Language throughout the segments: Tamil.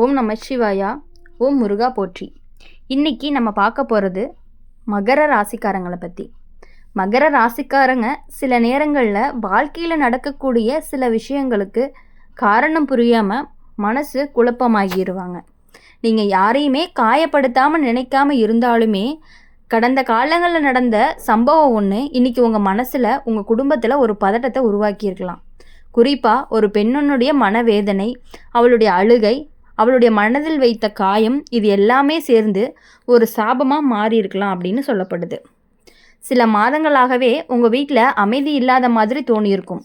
ஓம் நம சிவாயா. ஓம் முருகா போற்றி. இன்னைக்கு நம்ம பார்க்க போகிறது மகர ராசிக்காரங்களை பற்றி. மகர ராசிக்காரங்க சில நேரங்களில் வாழ்க்கையில் நடக்கக்கூடிய சில விஷயங்களுக்கு காரணம் புரியாமல் மனசு குழப்பமாகிடுவாங்க. நீங்கள் யாரையுமே காயப்படுத்தாமல் நினைக்காம இருந்தாலுமே கடந்த காலங்களில் நடந்த சம்பவம் ஒன்று இன்றைக்கி உங்கள் மனசில் உங்கள் குடும்பத்தில் ஒரு பதட்டத்தை உருவாக்கியிருக்கலாம். குறிப்பாக ஒரு பெண்ணுடைய மனவேதனை, அவளுடைய அழுகை, அவளுடைய மனதில் வைத்த காயம், இது எல்லாமே சேர்ந்து ஒரு சாபமாக மாறி இருக்கலாம் அப்படின்னு சொல்லப்படுது. சில மாதங்களாகவே உங்கள் வீட்டில் அமைதி இல்லாத மாதிரி தோணியிருக்கும்.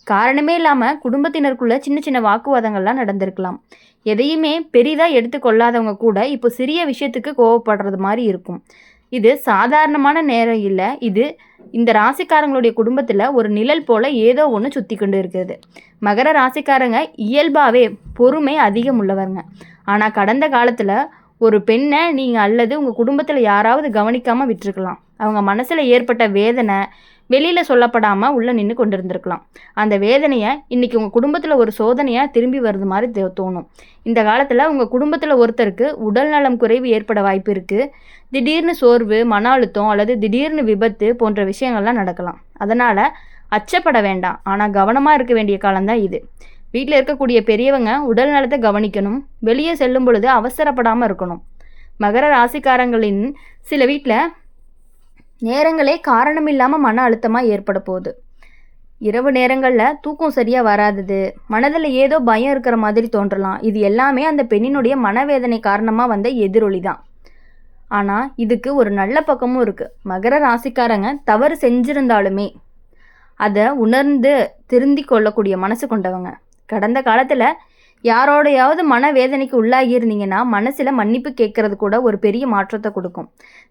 காரணமே இல்லாமல் குடும்பத்தினருக்குள்ள சின்ன சின்ன வாக்குவாதங்கள்லாம் நடந்திருக்கலாம். எதையுமே பெரிதாக எடுத்துக்கொள்ளாதவங்க கூட இப்போ சிறிய விஷயத்துக்கு கோவப்படுறது மாதிரி இருக்கும். இது சாதாரணமான நேரம் இல்லை. இது இந்த ராசிக்காரங்களுடைய குடும்பத்தில் ஒரு நிழல் போல் ஏதோ ஒன்று சுற்றி கொண்டு இருக்கிறது. மகர ராசிக்காரங்க இயல்பாகவே பொறுமை அதிகம் உள்ளவங்க. ஆனால் கடந்த காலத்தில் ஒரு பெண்ணை நீங்கள் அல்லது உங்கள் குடும்பத்தில் யாராவது கவனிக்காமல் விட்டுருக்கலாம். அவங்க மனசில் ஏற்பட்ட வேதனை வெளியில் சொல்லப்படாமல் உள்ளே நின்று கொண்டு இருந்திருக்கலாம். அந்த வேதனையை இன்றைக்கி உங்கள் குடும்பத்தில் ஒரு சோதனையாக திரும்பி வருது மாதிரி தோணும். இந்த காலத்தில் உங்கள் குடும்பத்தில் ஒருத்தருக்கு உடல் நலம் குறைவு ஏற்பட வாய்ப்பு இருக்குது. திடீர்னு சோர்வு, மன அழுத்தம் அல்லது திடீர்னு விபத்து போன்ற விஷயங்கள்லாம் நடக்கலாம். அதனால் அச்சப்பட வேண்டாம். ஆனால் கவனமாக இருக்க வேண்டிய காலம்தான் இது. வீட்டில் இருக்கக்கூடிய பெரியவங்க உடல் நலத்தை கவனிக்கணும். வெளியே செல்லும் பொழுது அவசரப்படாமல் இருக்கணும். மகர ராசிக்காரங்களின் சில வீட்டில் நேரங்களே காரணம் இல்லாமல் மன அழுத்தமாக ஏற்பட போகுது. இரவு நேரங்களில் தூக்கம் சரியாக வராதது, மனதில் ஏதோ பயம் இருக்கிற மாதிரி தோன்றலாம். இது எல்லாமே அந்த பெண்ணினுடைய மனவேதனை காரணமாக வந்த எதிரொலி தான். ஆனால் இதுக்கு ஒரு நல்ல பக்கமும் இருக்குது. மகர ராசிக்காரங்க தவறு செஞ்சிருந்தாலுமே அதை உணர்ந்து திருந்தி கொள்ளக்கூடிய மனசு கொண்டவங்க. கடந்த காலத்தில் யாரோடையாவது மனவேதனைக்கு உள்ளாகி இருந்தீங்கன்னா மனசில் மன்னிப்பு கேட்கறது கூட ஒரு பெரிய மாற்றத்தை கொடுக்கும்.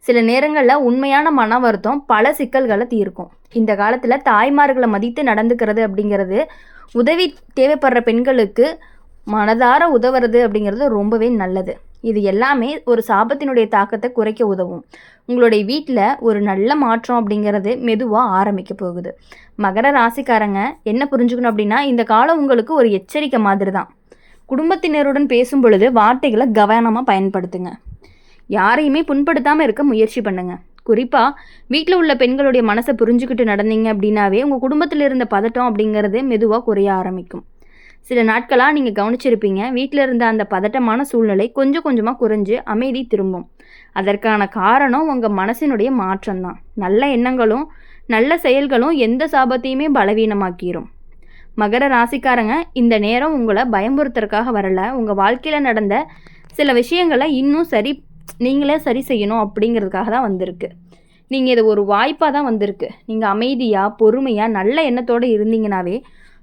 சில நேரங்களில் உண்மையான மன வருத்தம் பல சிக்கல்களை தீர்க்கும். இந்த காலத்தில் தாய்மார்களை மதித்து நடந்துக்கிறது அப்படிங்கிறது, உதவி தேவைப்படுற பெண்களுக்கு மனதார உதவுறது அப்படிங்கிறது ரொம்பவே நல்லது. இது எல்லாமே ஒரு சாபத்தினுடைய தாக்கத்தை குறைக்க உதவும். உங்களுடைய வீட்டில் ஒரு நல்ல மாற்றம் அப்படிங்கிறது மெதுவாக ஆரம்பிக்க போகுது. மகர ராசிக்காரங்க என்ன புரிஞ்சுக்கணும் அப்படின்னா, இந்த காலம் உங்களுக்கு ஒரு எச்சரிக்கை மாதிரி தான். குடும்பத்தினருடன் பேசும் பொழுது வார்த்தைகளை கவனமாக பயன்படுத்துங்க. யாரையுமே புண்படுத்தாமல் இருக்க முயற்சி பண்ணுங்க. குறிப்பாக வீட்டில் உள்ள பெண்களுடைய மனசை புரிஞ்சுக்கிட்டு நடந்தீங்க அப்படின்னாவே உங்கள் குடும்பத்தில் இருந்த பதட்டம் அப்படிங்கிறது மெதுவாக குறைய ஆரம்பிக்கும். சில நாட்களாக நீங்கள் கவனிச்சிருப்பீங்க, வீட்டில் இருந்த அந்த பதட்டமான சூழ்நிலை கொஞ்சம் கொஞ்சமாக குறைஞ்சு அமைதி திரும்பும். அதற்கான காரணம் உங்கள் மனசினுடைய மாற்றம்தான். நல்ல எண்ணங்களும் நல்ல செயல்களும் எந்த சாபத்தையுமே பலவீனமாக்கிரும். மகர ராசிக்காரங்க இந்த நேரம் உங்களை பயமுறுத்துறதுக்காக வரல. உங்கள் வாழ்க்கையில் நடந்த சில விஷயங்களை இன்னும் நீங்களே சரி செய்யணும் அப்படிங்கிறதுக்காக தான் வந்திருக்கு. நீங்கள் இது ஒரு வாய்ப்பாக தான் வந்திருக்கு. நீங்கள் அமைதியாக பொறுமையாக நல்ல எண்ணத்தோடு இருந்தீங்கன்னாவே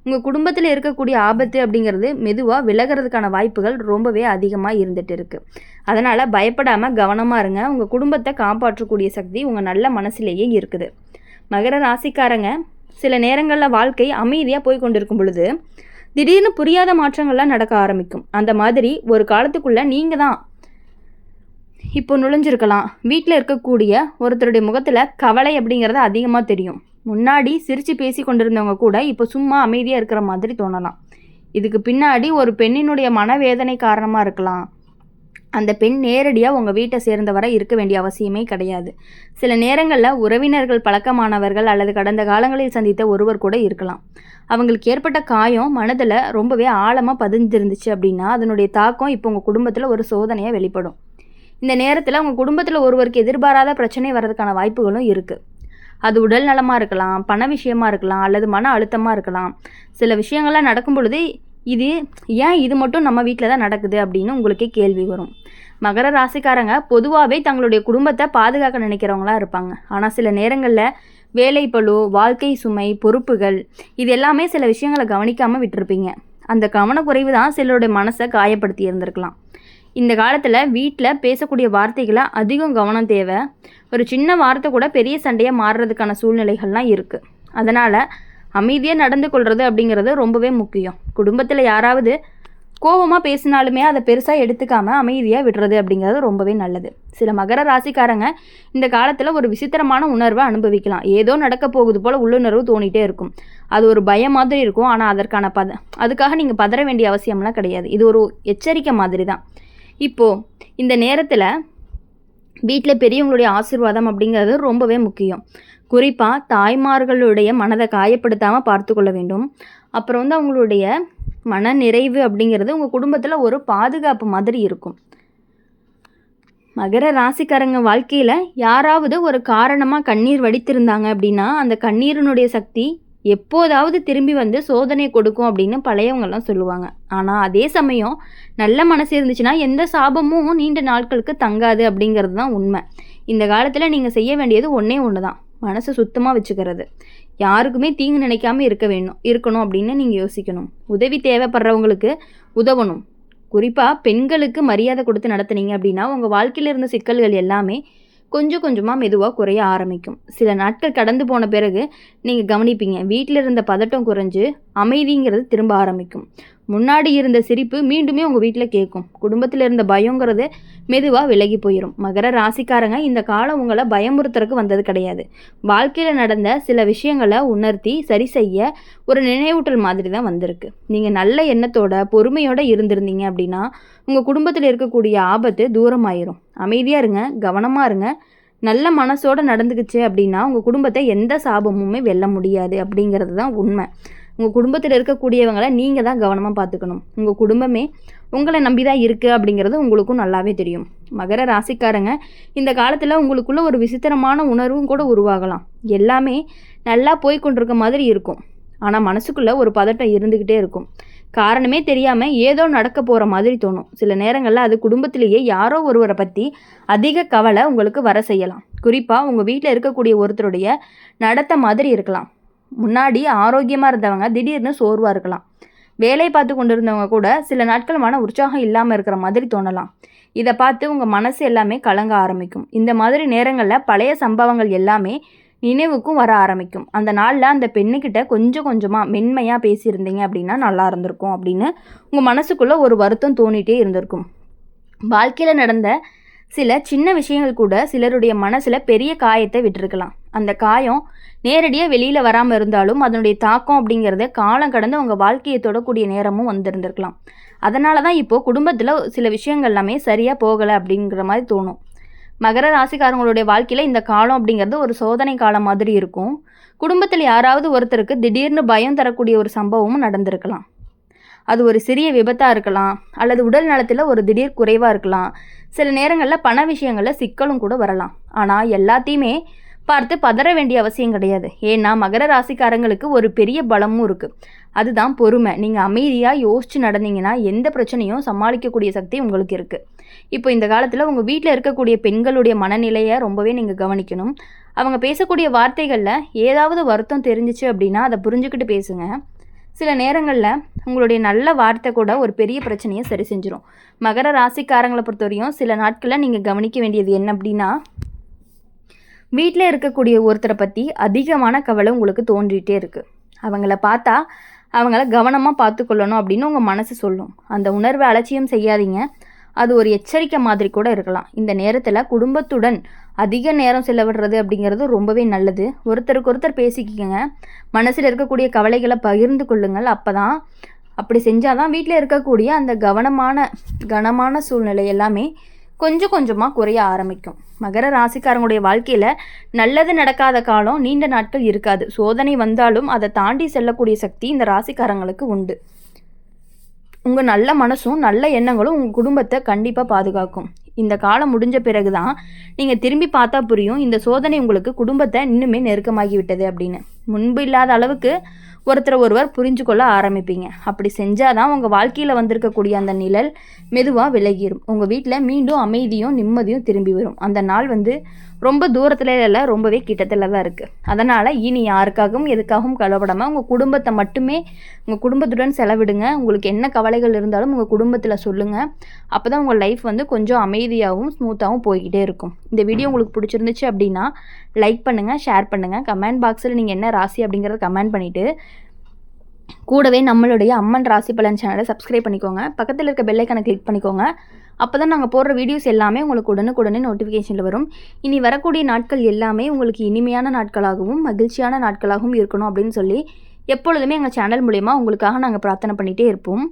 உங்கள் குடும்பத்தில் இருக்கக்கூடிய ஆபத்து அப்படிங்கிறது மெதுவாக விலகிறதுக்கான வாய்ப்புகள் ரொம்பவே அதிகமாக இருந்துகிட்டு இருக்குது. அதனால் பயப்படாமல் கவனமாக இருங்க. உங்கள் குடும்பத்தை காப்பாற்றக்கூடிய சக்தி உங்கள் நல்ல மனசுலேயே இருக்குது. மகர ராசிக்காரங்க சில நேரங்களில் வாழ்க்கை அமைதியாக போய் கொண்டிருக்கும் பொழுது திடீர்னு புரியாத மாற்றங்கள்லாம் நடக்க ஆரம்பிக்கும். அந்த மாதிரி ஒரு காலத்துக்குள்ளே நீங்கள் தான் இப்போ நுழைஞ்சிருக்கலாம். வீட்டில் இருக்கக்கூடிய ஒருத்தருடைய முகத்தில் கவலை அப்படிங்கிறது அதிகமாக தெரியும். முன்னாடி சிரித்து பேசி கொண்டிருந்தவங்க கூட இப்போ சும்மா அமைதியாக இருக்கிற மாதிரி தோணலாம். இதுக்கு பின்னாடி ஒரு பெண்ணினுடைய மனவேதனை காரணமாக இருக்கலாம். அந்த பெண் நேரடியாக உங்கள் வீட்டை சேர்ந்தவரை இருக்க வேண்டிய அவசியமே கிடையாது. சில நேரங்களில் உறவினர்கள், பழக்கமானவர்கள் அல்லது கடந்த காலங்களில் சந்தித்த ஒருவர் கூட இருக்கலாம். அவங்களுக்கு ஏற்பட்ட காயம் மனதில் ரொம்பவே ஆழமாக பதிஞ்சிருந்துச்சு அப்படின்னா அதனுடைய தாக்கம் இப்போ உங்கள் குடும்பத்தில் ஒரு சோதனையாக வெளிப்படும். இந்த நேரத்தில் உங்கள் குடும்பத்தில் ஒருவருக்கு எதிர்பாராத பிரச்சனை வர்றதுக்கான வாய்ப்புகளும் இருக்குது. அது உடல் நலமாக இருக்கலாம், பண விஷயமாக இருக்கலாம், அல்லது மன அழுத்தமாக இருக்கலாம். சில விஷயங்கள்லாம் நடக்கும் பொழுது இது மட்டும் நம்ம வீட்டில் தான் நடக்குது அப்படின்னு உங்களுக்கே கேள்வி வரும். மகர ராசிக்காரங்க பொதுவாகவே தங்களுடைய குடும்பத்தை பாதுகாக்க நினைக்கிறவங்களா இருப்பாங்க. ஆனால் சில நேரங்களில் வேலைப்பளு, வாழ்க்கை சுமை, பொறுப்புகள், இது எல்லாமே சில விஷயங்களை கவனிக்காமல் விட்டுருப்பீங்க. அந்த கவனக்குறைவு தான் சிலருடைய மனசை காயப்படுத்தி இருந்திருக்கலாம். இந்த காலத்தில் வீட்டில் பேசக்கூடிய வார்த்தைகளை அதிகம் கவனம் தேவை. ஒரு சின்ன வார்த்தை கூட பெரிய சண்டையாக மாறுறதுக்கான சூழ்நிலைகள்லாம் இருக்குது. அதனால் அமைதியாக நடந்து கொள்வது அப்படிங்கிறது ரொம்பவே முக்கியம். குடும்பத்தில் யாராவது கோபமாக பேசினாலுமே அதை பெருசாக எடுத்துக்காமல் அமைதியாக விடுறது அப்படிங்கிறது ரொம்பவே நல்லது. சில மகர ராசிக்காரங்க இந்த காலத்தில் ஒரு விசித்திரமான உணர்வை அனுபவிக்கலாம். ஏதோ நடக்க போகுது போல் உள்ளுணர்வு தோணிகிட்டே இருக்கும். அது ஒரு பயம் மாதிரி இருக்கும். ஆனால் அதற்கான அதுக்காக நீங்கள் பதற வேண்டிய அவசியம்லாம் கிடையாது. இது ஒரு எச்சரிக்கை மாதிரி தான். இப்போது இந்த நேரத்தில் வீட்டில் பெரியவங்களுடைய ஆசீர்வாதம் அப்படிங்கிறது ரொம்பவே முக்கியம். குறிப்பாக தாய்மார்களுடைய மனதை காயப்படுத்தாமல் பார்த்து கொள்ள வேண்டும். அப்புறம் அவங்களுடைய மன நிறைவு அப்படிங்கிறது உங்கள் குடும்பத்தில் ஒரு பாதுகாப்பு மாதிரி இருக்கும். மகர ராசிக்காரங்க வாழ்க்கையில் யாராவது ஒரு காரணமாக கண்ணீர் வடித்திருந்தாங்க அப்படின்னா அந்த கண்ணீரினுடைய சக்தி எப்போதாவது திரும்பி வந்து சோதனை கொடுக்கும் அப்படின்னு பழையவங்கெல்லாம் சொல்லுவாங்க. ஆனால் அதே சமயம் நல்ல மனசு இருந்துச்சுன்னா எந்த சாபமும் நீண்ட நாட்களுக்கு தங்காது அப்படிங்கிறது தான் உண்மை. இந்த காலத்தில் நீங்கள் செய்ய வேண்டியது ஒன்றே ஒன்று தான், மனசை சுத்தமாக வச்சுக்கிறது. யாருக்குமே தீங்கு நினைக்காம இருக்கணும் அப்படின்னு நீங்கள் யோசிக்கணும். உதவி தேவைப்படுறவங்களுக்கு உதவணும். குறிப்பாக பெண்களுக்கு மரியாதை கொடுத்து நடத்துனீங்க அப்படின்னா உங்கள் வாழ்க்கையில் இருந்த சிக்கல்கள் எல்லாமே கொஞ்சம் கொஞ்சமாக மெதுவாக குறைய ஆரம்பிக்கும். சில நாட்கள் கடந்து போன பிறகு நீங்கள் கவனிப்பீங்க, வீட்டில் இருந்த பதட்டம் குறைஞ்சு அமைதிங்கிறது திரும்ப ஆரம்பிக்கும். முன்னாடி இருந்த சிரிப்பு மீண்டுமே உங்கள் வீட்டில் கேட்கும். குடும்பத்தில் இருந்த பயங்கிறது மெதுவாக விலகி போயிடும். மகர ராசிக்காரங்க இந்த காலம் உங்களை பயமுறுத்துறதுக்கு வந்தது கிடையாது. வாழ்க்கையில் நடந்த சில விஷயங்களை உணர்த்தி சரி செய்ய ஒரு நினைவூட்டல் மாதிரி தான் வந்திருக்கு. நீங்கள் நல்ல எண்ணத்தோட பொறுமையோடு இருந்திருந்தீங்க அப்படின்னா உங்கள் குடும்பத்தில் இருக்கக்கூடிய ஆபத்து தூரமாயிரும். அமைதியாக இருங்க, கவனமாக இருங்க. நல்ல மனசோடு நடந்துக்குச்சு அப்படின்னா உங்கள் குடும்பத்தை எந்த சாபமுமே வெல்ல முடியாது அப்படிங்கிறது தான் உண்மை. உங்கள் குடும்பத்தில் இருக்கக்கூடியவங்களை நீங்கள் தான் கவனமாக பார்த்துக்கணும். உங்கள் குடும்பமே உங்களை நம்பி தான் இருக்குது அப்படிங்கிறது உங்களுக்கும் நல்லாவே தெரியும். மகர ராசிக்காரங்க இந்த காலத்தில் உங்களுக்குள்ள ஒரு விசித்திரமான உணர்வும் கூட உருவாகலாம். எல்லாமே நல்லா போய்கொண்டிருக்க மாதிரி இருக்கும். ஆனால் மனசுக்குள்ளே ஒரு பதட்டம் இருந்துக்கிட்டே இருக்கும். காரணமே தெரியாமல் ஏதோ நடக்க போகிற மாதிரி தோணும். சில நேரங்களில் அது குடும்பத்திலேயே யாரோ ஒருவரை பற்றி அதிக கவலை உங்களுக்கு வர செய்யலாம். குறிப்பாக உங்கள் வீட்டில் இருக்கக்கூடிய ஒருத்தருடைய நடத்தை மாதிரி இருக்கலாம். முன்னாடி ஆரோக்கியமாக இருந்தவங்க திடீர்னு சோர்வாக இருக்கலாம். வேலை பார்த்து கொண்டு இருந்தவங்க கூட சில நாட்கள் மன உற்சாகம் இல்லாமல் இருக்கிற மாதிரி தோணலாம். இதை பார்த்து உங்கள் மனசு எல்லாமே கலங்க ஆரம்பிக்கும். இந்த மாதிரி நேரங்களில் பழைய சம்பவங்கள் எல்லாமே நினைவுக்கும் வர ஆரம்பிக்கும். அந்த நாளில் அந்த பெண்ணுக்கிட்ட கொஞ்சம் கொஞ்சமாக மென்மையாக பேசியிருந்தீங்க அப்படின்னா நல்லா இருந்திருக்கும் அப்படின்னு உங்கள் மனசுக்குள்ளே ஒரு வருத்தம் தோணிகிட்டே இருந்திருக்கும். வாழ்க்கையில் நடந்த சில சின்ன விஷயங்கள் கூட சிலருடைய மனசில் பெரிய காயத்தை விட்டுருக்கலாம். அந்த காயம் நேரடியாக வெளியில் வராமல் இருந்தாலும் அதனுடைய தாக்கம் அப்படிங்கிறத காலம் கடந்து உங்கள் வாழ்க்கையை தொடக்கூடிய நேரமும் வந்திருந்திருக்கலாம். அதனால தான் இப்போது குடும்பத்தில் சில விஷயங்கள் எல்லாமே சரியாக போகலை அப்படிங்கிற மாதிரி தோணும். மகர ராசிக்காரங்களுடைய வாழ்க்கையில் இந்த காலம் அப்படிங்கிறது ஒரு சோதனை காலம் மாதிரி இருக்கும். குடும்பத்தில் யாராவது ஒருத்தருக்கு திடீர்னு பயம் தரக்கூடிய ஒரு சம்பவமும் நடந்திருக்கலாம். அது ஒரு சிறிய விபத்தாக இருக்கலாம், அல்லது உடல் நலத்தில் ஒரு திடீர் குறைவாக இருக்கலாம். சில நேரங்களில் பண விஷயங்களில் சிக்கலும் கூட வரலாம். ஆனால் எல்லாத்தையுமே பார்த்து பதற வேண்டிய அவசியம் கிடையாது. ஏன்னா மகர ராசிக்காரங்களுக்கு ஒரு பெரிய பலமும் இருக்குது. அதுதான் பொறுமை. நீங்கள் அமைதியாக யோசித்து நடந்தீங்கன்னா எந்த பிரச்சனையும் சமாளிக்கக்கூடிய சக்தி உங்களுக்கு இருக்குது. இப்போ இந்த காலத்தில் உங்கள் வீட்டில் இருக்கக்கூடிய பெண்களுடைய மனநிலையை ரொம்பவே நீங்கள் கவனிக்கணும். அவங்க பேசக்கூடிய வார்த்தைகளில் ஏதாவது வருத்தம் தெரிஞ்சிச்சு அப்படின்னா அதை புரிஞ்சுக்கிட்டு பேசுங்க. சில நேரங்களில் உங்களுடைய நல்ல வார்த்தை கூட ஒரு பெரிய பிரச்சனையை சரி செஞ்சிடும். மகர ராசிக்காரங்களை பொறுத்தவரையும் சில நாட்களில் நீங்கள் கவனிக்க வேண்டியது என்ன அப்படின்னா, வீட்டில் இருக்கக்கூடிய ஒருத்தரை பற்றி அதிகமான கவலை உங்களுக்கு தோன்றிகிட்டே இருக்குது. அவங்கள பார்த்தா அவங்கள கவனமாக பார்த்துக்கொள்ளணும் அப்படின்னு உங்கள் மனசு சொல்லும். அந்த உணர்வை அலட்சியம் செய்யாதீங்க. அது ஒரு எச்சரிக்கை மாதிரி கூட இருக்கலாம். இந்த நேரத்தில் குடும்பத்துடன் அதிக நேரம் செலவிடுறது அப்படிங்கிறது ரொம்பவே நல்லது. ஒருத்தருக்கு ஒருத்தர் பேசிக்கிங்க. மனசில் இருக்கக்கூடிய கவலைகளை பகிர்ந்து கொள்ளுங்கள். அப்படி செஞ்சால் தான் வீட்டில் இருக்கக்கூடிய அந்த கனமான சூழ்நிலை எல்லாமே கொஞ்சம் கொஞ்சமாக குறைய ஆரம்பிக்கும். மகர ராசிக்காரங்களுடைய வாழ்க்கையில் நல்லது நடக்காத காலம் நீண்ட நாட்கள் இருக்காது. சோதனை வந்தாலும் அதை தாண்டி செல்லக்கூடிய சக்தி இந்த ராசிக்காரங்களுக்கு உண்டு. உங்கள் நல்ல மனசும் நல்ல எண்ணங்களும் உங்கள் குடும்பத்தை கண்டிப்பாக பாதுகாக்கும். இந்த காலம் முடிஞ்ச பிறகு தான் நீங்கள் திரும்பி பார்த்தா புரியும் இந்த சோதனை உங்களுக்கு குடும்பத்தை இன்னுமே நெருக்கமாகி விட்டது அப்படின்னு. முன்பு இல்லாத அளவுக்கு ஒருவர் புரிஞ்சு கொள்ள ஆரம்பிப்பீங்க. அப்படி செஞ்சால் தான் உங்கள் வாழ்க்கையில் வந்திருக்கக்கூடிய அந்த நிழல் மெதுவாக விலகிடும். உங்கள் வீட்டில் மீண்டும் அமைதியும் நிம்மதியும் திரும்பி வரும். அந்த நாள் ரொம்ப தூரத்தில் இல்லை, ரொம்பவே கிட்டத்தில் தான் இருக்குது. அதனால் இனி யாருக்காகவும் எதுக்காகவும் கவலைப்படாமல் உங்கள் குடும்பத்தை மட்டுமே உங்கள் குடும்பத்துடன் செலவிடுங்க. உங்களுக்கு என்ன கவலைகள் இருந்தாலும் உங்கள் குடும்பத்தில் சொல்லுங்கள். அப்போ தான் உங்கள் லைஃப் கொஞ்சம் அமைதியாகவும் ஸ்மூத்தாகவும் போய்கிட்டே இருக்கும். இந்த வீடியோ உங்களுக்கு பிடிச்சிருந்துச்சு அப்படின்னா லைக் பண்ணுங்கள், ஷேர் பண்ணுங்கள். கமெண்ட் பாக்ஸில் நீங்கள் என்ன ராசி அப்படிங்கிறத கமெண்ட் பண்ணிவிட்டு கூடவே நம்மளுடைய அம்மன் ராசி பலன் சேனலை சப்ஸ்கிரைப் பண்ணிக்கோங்க. பக்கத்தில் இருக்க பெல் ஐக்கானை கிளிக் பண்ணிக்கோங்க. அப்போ தான் நாங்கள் போடுற வீடியோஸ் எல்லாமே உங்களுக்கு உடனுக்குடனே நோட்டிஃபிகேஷனில் வரும். இனி வரக்கூடிய நாட்கள் எல்லாமே உங்களுக்கு இனிமையான நாட்களாகவும் மகிழ்ச்சியான நாட்களாகவும் இருக்கணும் அப்படின்னு சொல்லி எப்பொழுதுமே எங்கள் சேனல் மூலயமா உங்களுக்காக நாங்கள் பிரார்த்தனை பண்ணிகிட்டே இருப்போம்.